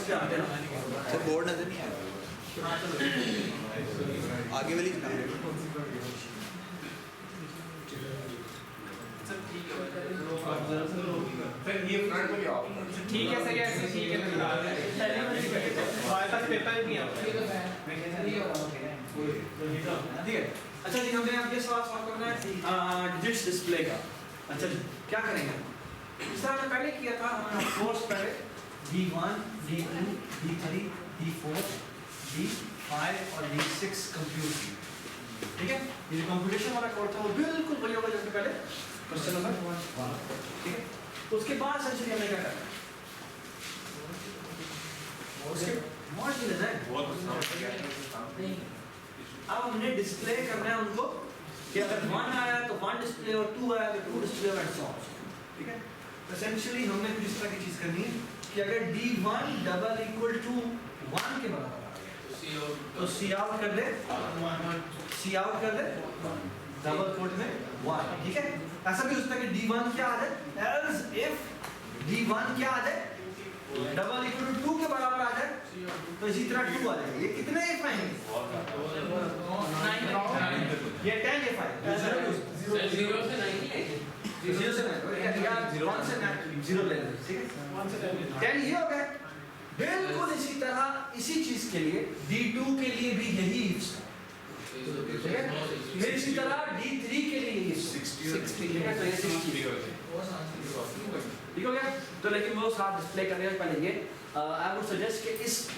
पे आते हैं सर बोर्ड नजर नहीं आ रहा आगे वाली ये फ्रंट में क्या ठीक है सही है ठीक है हमारे पास पेपर भी है ठीक है। अच्छा जी हमें अब ये सवाल सॉल्व करना है डिजिट्स डिस्प्ले का। अच्छा जी क्या करेंगे इस तरह हमने पहले किया था हमने कोर्स पहले D1 D2 D3 D4 D5 और D6 कंप्यूट की ठीक है। ये जो कंप्यूटेशन वाला कोड था वो बिल्कुल वही होगा जैसे पहले क्वेश्चन नंबर 1 ठीक है। तो उसके बाद सेंचुरी हमें क्या करना है उसके मॉड्यूल है अब हमने डिस्प्ले करना है उनको कि अगर 1 आया तो 1 डिस्प्ले और 2 आया तो 2 डिस्प्ले और सो ऑन ठीक है। एसेंशियली हमने कुछ इस तरह की चीज करनी है कि अगर D1 डबल इक्वल टू 1 के बराबर आ गया तो सी आउट कर दे डबल कोट में 1 ठीक है। ऐसा भी हो सकता है कि D1 क्या आ जाए एल्स इफ D1 क्या आ जाए डबल इक्वल टू 2 के बराबर आ जाए तो इसी तरह 2 आ जाएगा। ये कितने इफ आएंगे ये 10 इफ आएंगे 0 से 9 0 से 9 या 1 से 0 ले लें ठीक है 1 से 10 ये हो गया। बिल्कुल इसी तरह इसी चीज के लिए D2 के लिए भी यही इफ ठीक है। फिर इसी तरह D3 के लिए 60 ठीक है तो ये 60 ठीक हो गया। तो लेकिन वो साथ डिस्प्ले करने से पहले ये आई वुड सजेस्ट कि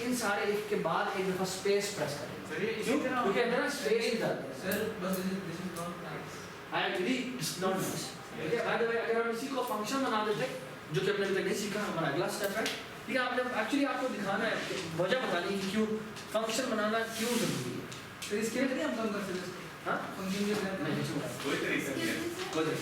इन सारे इफ के बाद एक दफा स्पेस प्रेस करें क्योंकि अंदर ना स्पेस ही जाता है सर बस this is not nice I agree it's not nice ठीक है। बाय द वे अगर हम इसी को फंक्शन बना देते जो कि हमने अभी तक नहीं सीखा हमारा अगला स्टेप है ठीक है। आपने एक्चुअली आपको दिखाना है वजह बतानी है क्यों फंक्शन बनाना क्यों जरूरी है तो इसके लिए हम काम कर सकते हैं हां फंक्शन के नहीं कोई तरीका नहीं है अगर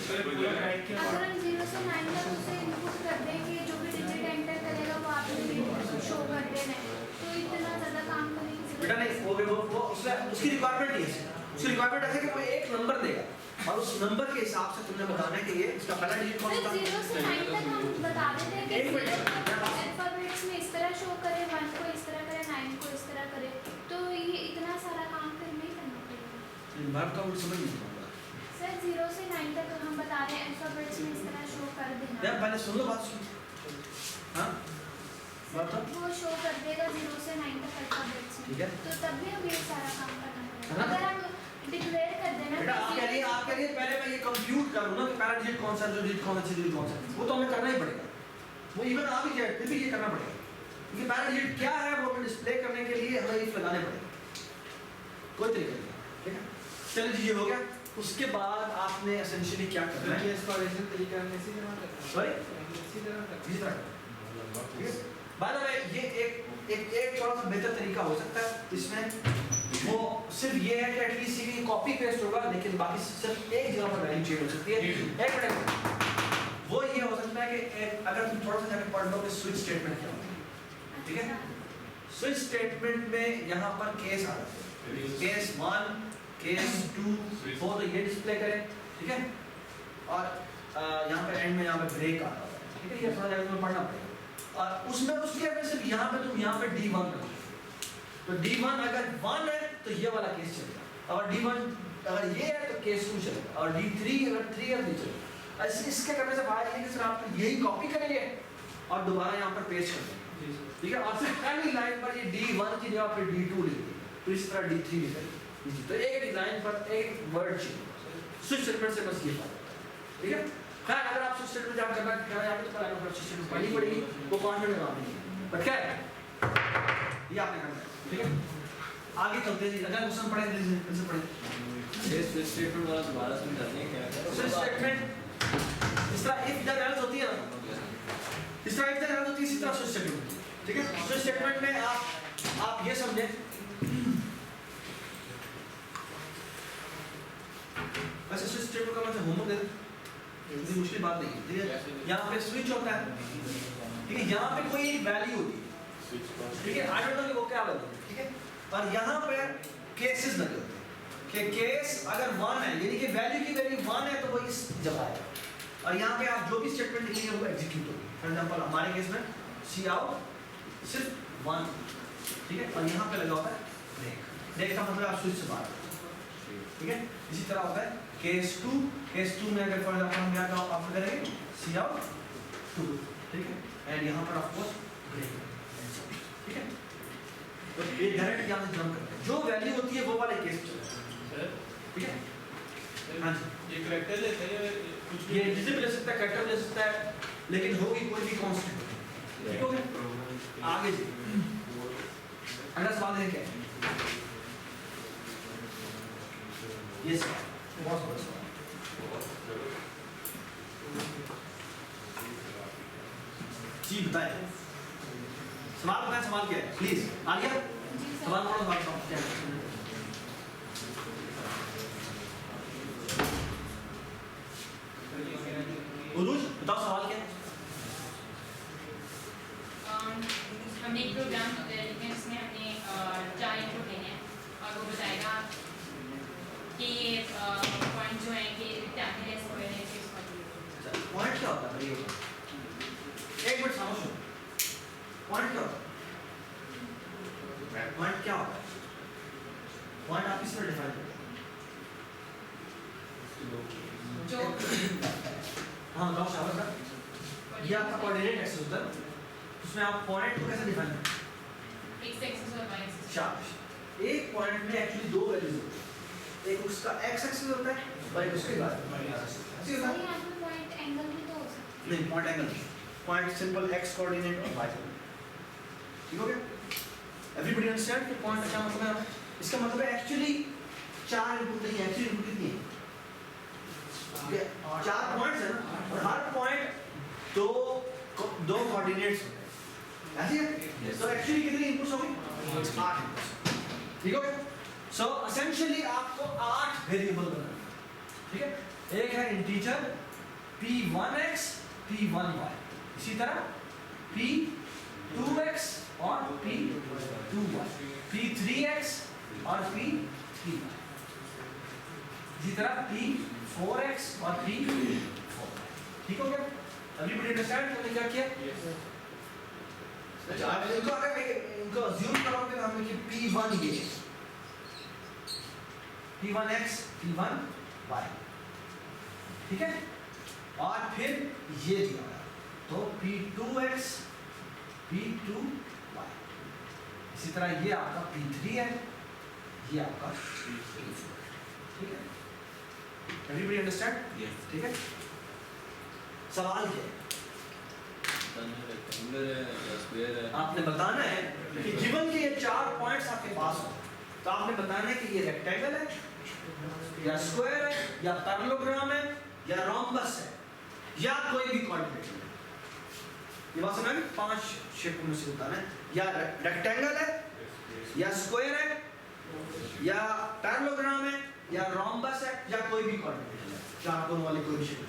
हम 0 से 9 तक उसे इनपुट कर दें कि जो भी डिजिट एंटर करेगा वो आपको शो कर देना तो इतना ज़्यादा काम करेंगे बेटा नहीं वो उसकी रिक्वायरमेंट नहीं है उसकी रिक्वायरमेंट ऐसे कि कोई एक नंबर देगा और उस नंबर के हिसाब से तुमने बताना है कि ये इसका पहला डिजिट कौन सा 0 से 9 तक हम बता देते हैं कि अल्फाबेट्स में इस तरह शो करे 1 को इस तरह करे 9 को इस तरह करे तो ये इतना सारा काम फिर नहीं करना पड़ेगा बात का मुझे समझ नहीं आता सर 0 से 9 तक हम बता रहे हैं अल्फाबेट्स में इस तरह शो कर देना यार पहले सुन लो बात सुन हां बात वो शो कर देगा 0 से 9 तक अल्फाबेट्स में ठीक है तो तब भी हमें ये सारा काम करना पड़ेगा अगर हम डिक्लेयर कर देना बेटा आप कह रही है पहले मैं ये कंप्यूट करूं ना कि पहला डिजिट कौन सा जो डिजिट कौन सा डिजिट कौन सा वो तो हमें करना ही पड़ेगा वो इवन आ भी जाए फिर भी ये करना पड़ेगा क्योंकि पहला डिजिट क्या है वो हमें डिस्प्ले करने के लिए हमें इफ लगाने पड़ेगा कोई तरीका नहीं ठीक है। चलिए जी ये हो गया उसके बाद आपने एसेंशियली क्या करना है इसका ओरिजिनल तरीका में इसी तरह करना है सॉरी इसी तरह करना इसी तरह ठीक है। बाय द वे ये एक थोड़ा सा बेहतर तरीका हो सकता है इसमें वो सिर्फ ये है कि एटलीस्ट ये कॉपी पेस्ट होगा लेकिन बाकी सिर्फ एक जगह पर वैल्यू चेंज हो सकती है एक मिनट वो ये हो सकता है कि अगर तुम थोड़ा सा जाकर पढ़ लो कि स्विच स्टेटमेंट क्या होता है ठीक है। स्विच स्टेटमेंट में यहाँ पर केस आ जाते हैं केस 1 केस 2 4 तो ये डिस्प्ले करें ठीक है और यहाँ पे एंड में यहाँ पे ब्रेक आता है ठीक है। ये थोड़ा जाकर तुम्हें पढ़ना पड़ेगा और उसमें उसके अगर सिर्फ यहाँ पे तुम यहाँ पे D1 करो तो D1 अगर 1 है तो ये वाला केस चलेगा और D1 अगर ये है तो केस 2 चलेगा और D3 अगर 3 है तो चलेगा। इसके करने से फायदा ये कि सर आप यही कॉपी करेंगे और दोबारा यहाँ पर पेस्ट कर देंगे ठीक है और फिर पहली लाइन पर ये D1 की जगह पर D2 लिख देंगे तो इस तरह D3 लिखेंगे तो एक लाइन पर एक वर्ड चाहिए स्विच स्टेटमेंट से बस ये फायदा ठीक है। खैर अगर आप स्विच स्टेटमेंट जब करना यहाँ पे तो पहले स्विच स्टेटमेंट पढ़नी पड़ेगी वो कॉन्फिडेंट काम नहीं है बट क्या है ये आपने करना है ठीक है। आगे चलते हैं अगर क्वेश्चन पढ़े जल्दी से पढ़े ये स्विच स्टेटमेंट वाला दोबारा समझाते हैं क्या है स्विच स्टेटमेंट इस तरह इफ द एल्स होती है ना इस तरह इफ द एल्स होती है इसी तरह स्विच स्टेटमेंट ठीक है। स्विच स्टेटमेंट में आप ये समझे वैसे स्विच स्टेटमेंट का मतलब होमवर्क दे इतनी मुश्किल बात नहीं है ठीक है। यहाँ पे स्विच होता है ठीक है यहाँ पे कोई वैल्यू होती है ठीक है आई डोंट नो कि वो क्या वैल्यू है ठीक है और यहाँ पे केसेस लगे होते हैं कि केस अगर 1 है यानी कि वैल्यू की वैल्यू 1 है तो वो इस जगह है और यहाँ पे आप जो भी स्टेटमेंट लिखेंगे वो एग्जीक्यूट होगी। फॉर एग्जांपल हमारे केस में सी आउट सिर्फ 1, ठीक है, और यहाँ पे लगा होता है ब्रेक। ब्रेक का मतलब आप स्विच से बाहर, ठीक है। इसी तरह होता है केस 2 में अगर फॉर एग्जांपल हम यहाँ का आप करेंगे सी आउट 2, ठीक है, एंड यहाँ पर ऑफ कोर्स ब्रेक, ठीक है। तो ये डायरेक्ट यहाँ से जंप करते हैं, जो वैल्यू होती है वो वाले केस चलता है, ठीक है। हाँ जी, ये करेक्टर लेते हैं कुछ ये जिसे भी ले सकता है, कैरेक्टर ले सकता है, लेकिन होगी कोई भी कांस्टेंट, ठीक हो गया। आगे जी अगला सवाल है क्या? ये सवाल बहुत बड़ा सवाल, जी बताएं, सवाल बताएं, सवाल क्या है प्लीज। आलिया सवाल पढ़ो, सवाल क्या है? उरुज बताओ सवाल क्या है? हमने एक प्रोग्राम लिखा है जिसमें हमने 4 इनपुट लेने हैं और वो बताएगा कि ये पॉइंट जो है कि रेक्टेंगल है, स्क्वायर है, किस पॉइंट क्या होता है? बताइए, एक मिनट समझो, पॉइंट क्या होता है? पॉइंट क्या होता है? पॉइंट आप किस तरह डिफाइन करते हैं? जो हाँ बताओ शाबाश सर, ये आपका कोऑर्डिनेट एक्सिस होता है, उसमें आप पॉइंट को कैसे डिफाइन करते हैं? x एक्सिस और y एक्सिस। शाबाश। एक पॉइंट में एक्चुअली दो वैल्यूज होती हैं, एक उसका x एक्सिस होता है और एक उसके y एक्सिस होता है। सर यहाँ पे पॉइंट एंगल भी तो हो सकता नहीं, point angle, point simple x coordinate और y कोऑर्डिनेट, ठीक हो गया। एवरीबॉडी अंडरस्टैंड कि पॉइंट का क्या मतलब है? इसका मतलब है एक्चुअली 4 इनपुट नहीं है, एक्चुअली इनपुट कितनी है? 4 पॉइंट्स है ना, और हर पॉइंट दो कोऑर्डिनेट्स होते हैं, ऐसे है। तो एक्चुअली कितनी इनपुट्स होंगी? 8 इनपुट्स, ठीक हो गया। सो एसेंशियली आपको 8 वेरिएबल बनाना है, ठीक है। एक है इंटीजर p1x p1y, इसी तरह p2x और p2y, p3x और p3y, इसी तरह p4x और p4, ठीक हो गया। एवरीबॉडी अंडरस्टैंड हमने क्या किया? अच्छा अब इनको अगर इनको अज्यूम करोगे तो हमने कि p1 ये p1x p1y, ठीक है, और फिर ये दिया हुआ है तो p2x p2y, इसी तरह ये आपका p3 है, ये आपका p4, ठीक है। Everybody understand? ठीक है। सवाल क्या है? आपने बताना है कि गिवन के ये 4 पॉइंट्स आपके पास हो, तो आपने बताना है कि ये रेक्टेंगल है या स्क्वायर है या पैरेललोग्राम है या रोम्बस है या कोई भी कोऑर्डिनेट है। ये बात समझ में? 5 शेप में से बताना है, या रेक्टेंगल है या स्क्वायर है या पैरेललोग्राम है या रोम्बस है या कोई भी कोऑर्डिनेट है, 4 कोण वाले कोई भी शेप है,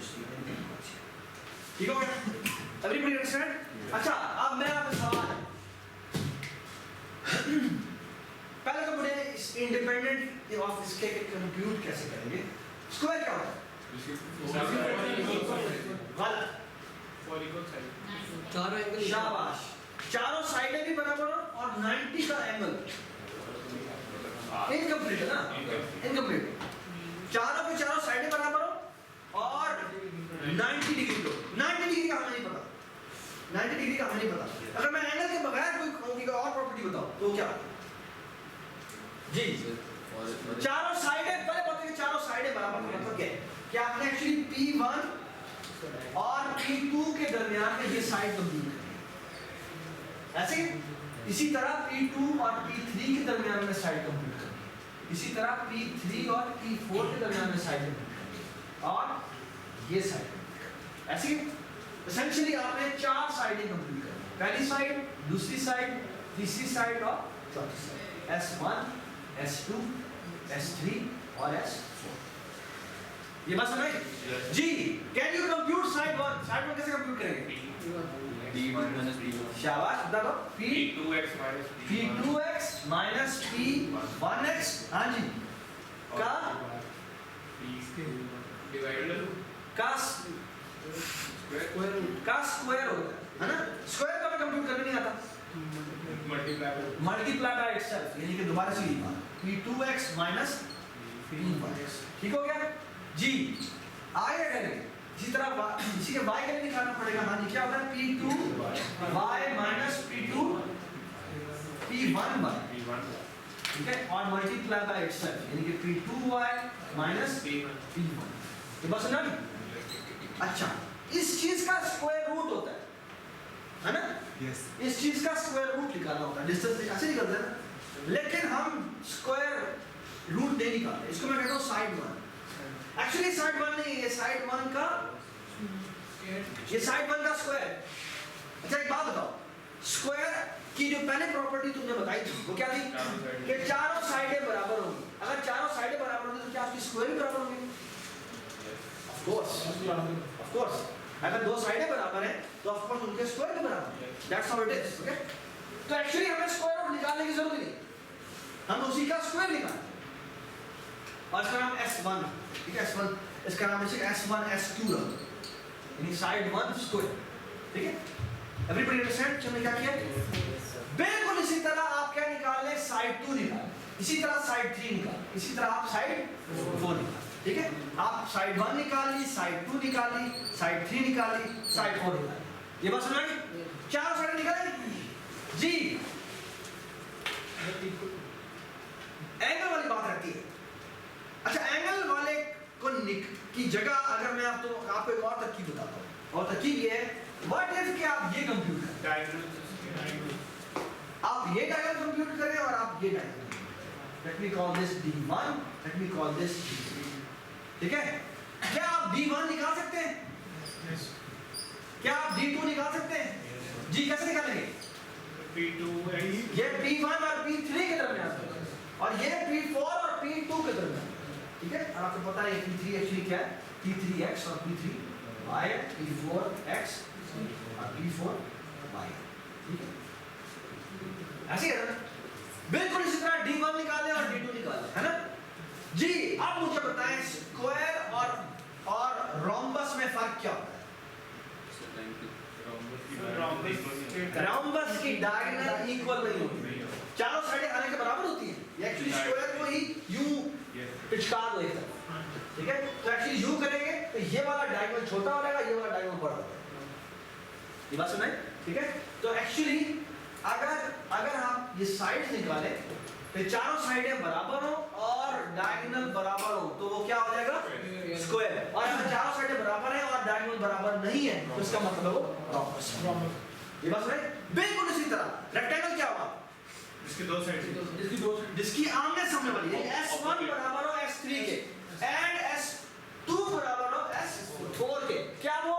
ठीक है। Everybody understand? अच्छा अब मैं आपसे सवाल है, पहले तो मुझे इस इंडिपेंडेंट ऑफ इसके कंप्यूट कैसे करेंगे? स्क्वायर क्या होता है? गलत। चारों एंगल शाबाश, चारों साइडें भी बराबर हो और 90 का एंगल इनकम्प्लीट है ना, इनकम्प्लीट। चारों के चारों साइडें बराबर हो और 90 डिग्री को, 90 डिग्री का हमें नहीं पता, 90 डिग्री का हमें नहीं पता। अगर मैं एंगल के बगैर कोई और प्रॉपर्टी बताऊं तो क्या जी? चारों साइडें पहले बताते हैं, चारों साइडें बराबर का मतलब क्या है कि आपने एक्चुअली P1 और P2 के दरमियान में ये साइड कंप्यूट करनी है, ऐसे। इसी तरह P2 और P3 के दरमियान में साइड कंप्यूट करनी है, इसी तरह P3 और P4 के दरमियान में साइड कंप्यूट करनी है, और ये साइड ऐसे। एसेंशियली आपने 4 साइडें कंप्लीट करनी है, पहली साइड, दूसरी साइड, तीसरी साइड और चौथी साइड, S1 S2 S3 और S4। ये बात समझ जी? Can you compute side 1? Side 1 कैसे कंप्यूट करेंगे? शाबाश, बताओ। P2x minus P1x, हाँ जी, का डिवाइडेड का स्क्वायर होता है ना? स्क्वायर का मैं कंप्यूट करने नहीं आता, मल्टीप्लाई बाय इटसेल्फ, यानी कि दोबारा से लिखना p2x minus p1x, ठीक हो गया जी। आगे करेंगे इसी तरह इसी के y के लिए निकालना पड़ेगा। हाँ जी, क्या होता है p2y minus p2 p1y, ठीक है, और मल्टीप्लाई बाय इटसेल्फ, यानी कि p2y minus p1। तो बस ना। अच्छा, इस चीज का स्क्वायर रूट होता है ना? Yes. इस चीज का स्क्वायर रूट निकालना होता है, डिस्टेंस ऐसे निकलता है ना, लेकिन हम स्क्वायर रूट नहीं निकालते, इसको मैं कहता हूँ side one. Actually side one नहीं, ये साइड वन का, ये साइड वन का स्क्वायर। अच्छा एक बात बताओ, स्क्वायर की जो पहले प्रॉपर्टी तुमने बताई थी वो क्या थी कि चारों साइडें बराबर होंगी। अगर चारों साइडें बराबर होंगी तो क्या उसकी स्क्वायर भी बराबर होंगी? ऑफ कोर्स, अगर दो साइडें बराबर हैं तो ऑफ कोर्स उनके स्क्वायर भी बराबर हैं। That's how it is, okay. तो एक्चुअली हमें स्क्वायर रूट निकालने की जरूरत नहीं, हम उसी का स्क्वायर निकालें। और इसका नाम S1, ठीक है, S1, इसका नाम है S1 S2 यानी साइड वन स्क्वायर, ठीक है। एवरीबॉडी अंडरस्टैंड हमने क्या किया? बिल्कुल इसी तरह आप क्या निकाल लें, साइड 2 निकाल, इसी तरह साइड 3 निकाल, इसी तरह आप साइड 4 निकाल, ठीक है। आप साइड 1 निकाल ली, साइड 2 निकाल ली, साइड 3 निकाल ली, साइड 4 निकाल ली। ये बात समझ आई? चार साइड निकाले जी। एंगल वाली बात रहती है। अच्छा, एंगल वाले को की जगह अगर मैं आपको एक और तरकीब बताता हूँ, और तरकीब ये है, व्हाट इफ कि आप ये कंप्यूट करें, आप ये डायग्राम कंप्यूट करें और आप ये diagram, let me call this D1, let me call this D3, ठीक है। क्या आप D1 निकाल सकते हैं? क्या आप D2 निकाल सकते हैं? जी कैसे निकालेंगे? ये P1 और P3 के दरमियान है और ये P4 और P2 के दरमियान, ठीक है। और आपको पता है P3 एक्चुअली क्या है, P3x और P3y, P4x और P4y, ठीक है। ऐसे है ना? बिल्कुल इसी तरह D1 निकालें और D2 निकालें, है ना जी। अब मुझे बताएं स्क्वायर और रोम्बस में फर्क क्या होता है? रोम्बस की डायगोनल इक्वल नहीं होती, चारों साइडें आने के बराबर होती हैं। ये एक्चुअली स्क्वायर को ही यूं पिचकार दो एक तरफ, ठीक है। तो एक्चुअली यूं करेंगे तो ये वाला डायगोनल छोटा हो जाएगा, ये वाला डायगोनल बड़ा हो जाएगा। ये बात सुनाई, ठीक है। तो एक्चुअली अगर आप ये साइड निकालें तो चारों साइडें बराबर हो और डायगोनल बराबर हो तो वो क्या हो जाएगा? स्क्वायर। और अगर चारों साइडें बराबर हैं और डायगोनल बराबर नहीं है तो इसका मतलब वो रोम्बस। ये बात सुनाई। बिल्कुल इसी तरह रेक्टेंगल क्या होगा? जिसकी आमने सामने वाली है, S1 बराबर हो S3 के एंड S2 बराबर हो S4 के, क्या वो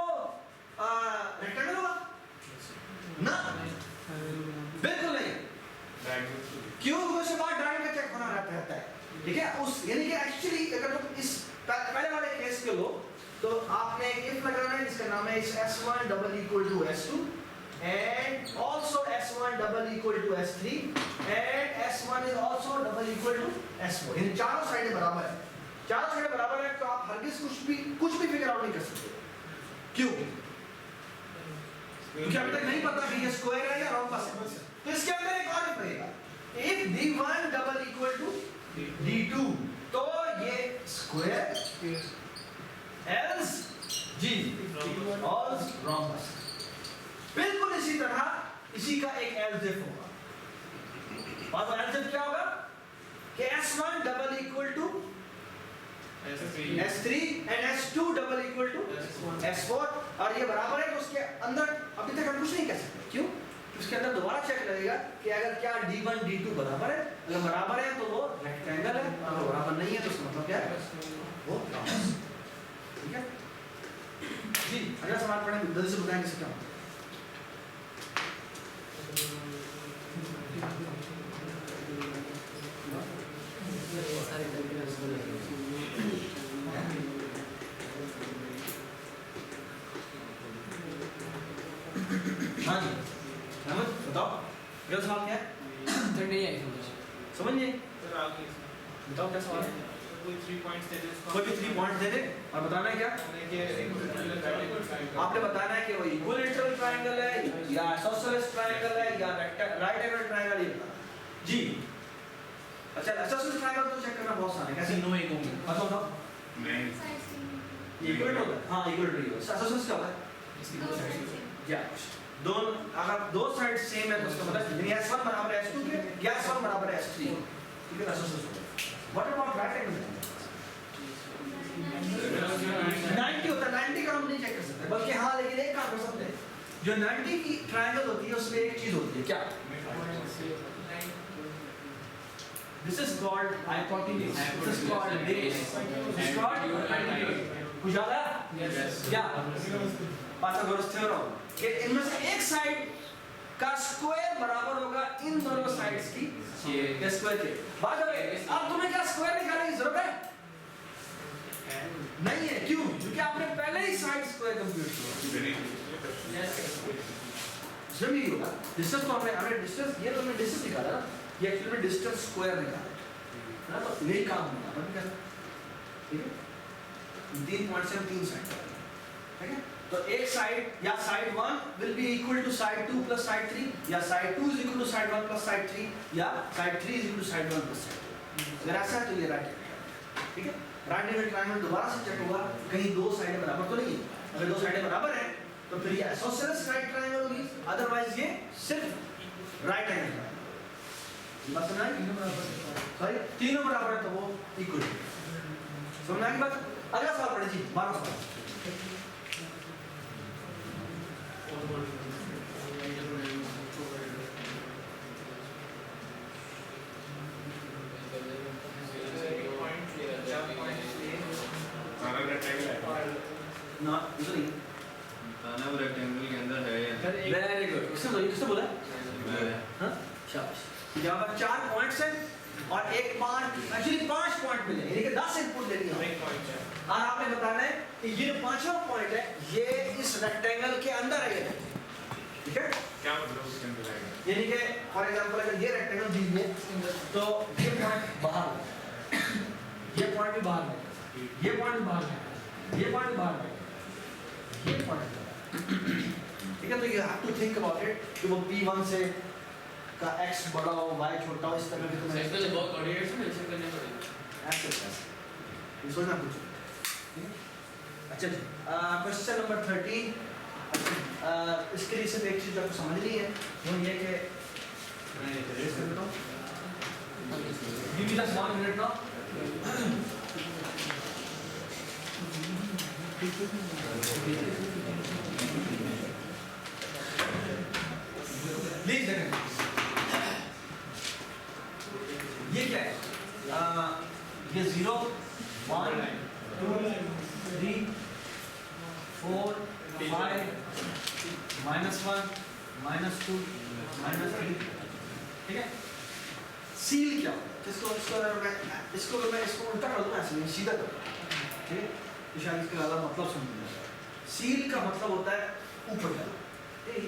रेक्टेंगल होगा? ना, बिल्कुल नहीं। क्यों? उसके बाद डायगोनल का चेक होना रहता है, ठीक है। उस यानी कि एक्चुअली अगर तुम इस पहले वाले केस के लो तो आपने एक इफ लगाना है जिसका नाम है S1 double equal to S2 and also S1 double equal to S3 and S1 is also double equal to S4। इन चारों साइडें बराबर है, चारों साइडें बराबर है तो आप हरगिज़ कुछ भी फिगर आउट नहीं कर सकते। क्यों? क्योंकि अभी तक नहीं पता कि ये स्क्वायर है या रोम्बस है। तो इसके अंदर एक और रहेगा, if D1 double equal to D2 तो ये square else G else rhombus. बिल्कुल इसी तरह इसी का एक एलजेफ होगा, और वो एलजेफ क्या होगा कि S1 double equal to S3 and S2 double equal to S4 और ये बराबर है। तो उसके अंदर अभी तक हम कुछ नहीं कह सकते। क्यों? उसके अंदर दोबारा चेक लगेगा कि अगर क्या D1 D2 बराबर है, अगर बराबर है तो वो रेक्टेंगल है, अगर बराबर नहीं है तो उसका मतलब क्या है? वो रोम्बस, ठीक है जी। अगला सवाल पढ़ें, जल्दी से बताएं किससे क्या होता है। हाँ जी अहमद बताओ, मेरा सवाल क्या है? नहीं आई समझ नहीं? बताओ क्या सवाल है? कोई 3 पॉइंट्स दे दे उसको कोई भी 3 पॉइंट दे दे और बताना है क्या आपने बताना है कि वो इक्विलैटरल ट्रायंगल है या आइसोसेलेस ट्रायंगल है या राइट एंगल ट्रायंगल है जी। अच्छा आइसोसेलेस ट्रायंगल तो चेक करना बहुत आसान है कैसे तीनों एक होंगे। बताओ नहीं इक्विलैटरल होता है हां इक्विलैटरल आइसोसेलेस क्या होता है या दोनों अगर दो साइड सेम है तो उसका मतलब S1 बराबर है S2 के या S1 बराबर है S3 ठीक है आइसोसेलेस होता है। व्हाट अबाउट राइट एंगल 90 होता है 90 का हम नहीं चेक कर सकते बल्कि हाँ लेकिन एक काम कर सकते हैं जो 90 की ट्रायंगल होती है उसमें एक चीज होती है क्या this is called hypotenuse this is called base this is called कुछ याद है क्या पाइथागोरस थ्योरम कि इनमें से एक साइड का स्क्वायर बराबर होगा इन दोनों साइड्स की के स्क्वायर के। बाय द वे अब तुम्हें क्या स्क्वायर निकालने की जरूरत है नहीं है क्यों क्योंकि आपने पहले ही साइड स्क्वायर कंप्यूट किया जरूरी होगा डिस्टेंस तो हमने डिस्टेंस ये तो हमने डिस्टेंस निकाला ना ये एक्चुअली में डिस्टेंस स्क्वायर निकाला है ना तो यही काम है अपन क्या ठीक है 3 पॉइंट से 3 साइड ठीक है तो एक साइड या side 1 will be equal to side 2 plus side 3 या side 2 is equal to side 1 plus side 3 या side 3 is equal to side 1 plus side 2 अगर ऐसा है तो ये राइट है ठीक है राइट एंगल ट्रायंगल दोबारा से चेक होगा कहीं दो साइडें बराबर तो नहीं है अगर दो साइडें बराबर हैं तो फिर ये आइसोसेलेस राइट ट्रायंगल होगी अदरवाइज ये सिर्फ राइट एंगल है बस ना सॉरी तीनों बराबर है तो वो इक्वल है समझना की बात अगला सवाल पढ़े जी 12 सवाल सारा रेक्टेंगल है ना इधर नहीं ताना वो रेक्टेंगल के अंदर है या वेरी गुड किसने बोला हाँ शाबाश यहाँ पर 4 पॉइंट्स हैं और एक 5 एक्चुअली 5 पॉइंट मिले यानी कि 10 इनपुट लेनी है एक पॉइंट है और आपने बताना है कि ये 5वां पॉइंट है ये इस रेक्टेंगल के अंदर है ये ठीक है क्या मतलब उसके अंदर आएगा यानी कि फॉर एग्जांपल अगर ये रेक्टेंगल दी है तो ये पॉइंट बाहर है ये पॉइंट भी बाहर है ये पॉइंट भी बाहर है ये पॉइंट भी बाहर है ये पॉइंट ठीक है तो you have to think about it कि वो P1 से का x बड़ा हो y छोटा हो इस तरह के तुम्हें सेक्टर से बहुत कोऑर्डिनेट्स मेंशन करने पड़ेंगे ऐसे ये सोचना कुछ अच्छा जी क्वेश्चन नंबर 13 इसके लिए सिर्फ एक चीज आपको समझनी है वो ये कि मैं रेस कर देता हूँ give me just 1 minute now please देखें ये क्या है ये 0 1 2 3 4 5 -1 -2 -3 ठीक है सील क्या होता है इसको अगर मैं इसको उल्टा कर दूं ऐसे नहीं सीधा कर ठीक है तो शायद इसका ज़्यादा मतलब समझ सील का मतलब होता है ऊपर जाना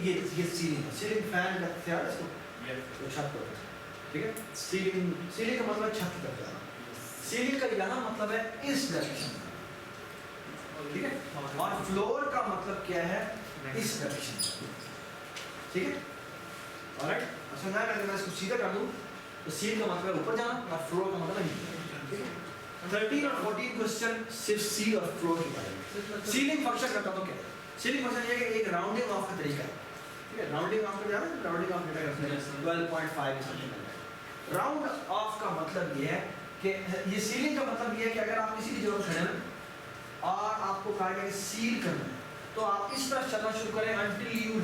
ये सीलिंग है सीलिंग फैन कहते हैं इसको तो छत पर ठीक है सीलिंग का मतलब छत पर जाना सीलिंग का यहाँ मतलब है इस डायरेक्शन ठीक है और फ्लोर का मतलब क्या है इस डायरेक्शन ठीक है ऑलराइट समझा अगर मैं इसको सीधा कर दूं तो सील का मतलब ऊपर जाना और फ्लोर का मतलब नीचे ठीक है 13 और 14 क्वेश्चन सिर्फ सील और फ्लोर के बारे में सीलिंग फंक्शन करता तो क्या है सीलिंग फंक्शन ये है कि एक राउंडिंग ऑफ का तरीका है ठीक है राउंडिंग ऑफ का जाना राउंडिंग ऑफ डेटा करते हैं 12.5 समथिंग राउंड ऑफ का मतलब ये है कि ये सीलिंग का मतलब ये है कि अगर आप किसी भी जगह खड़े हैं और आपको कहा गया कि सील करना है तो आप इस तरह चलना शुरू करें until you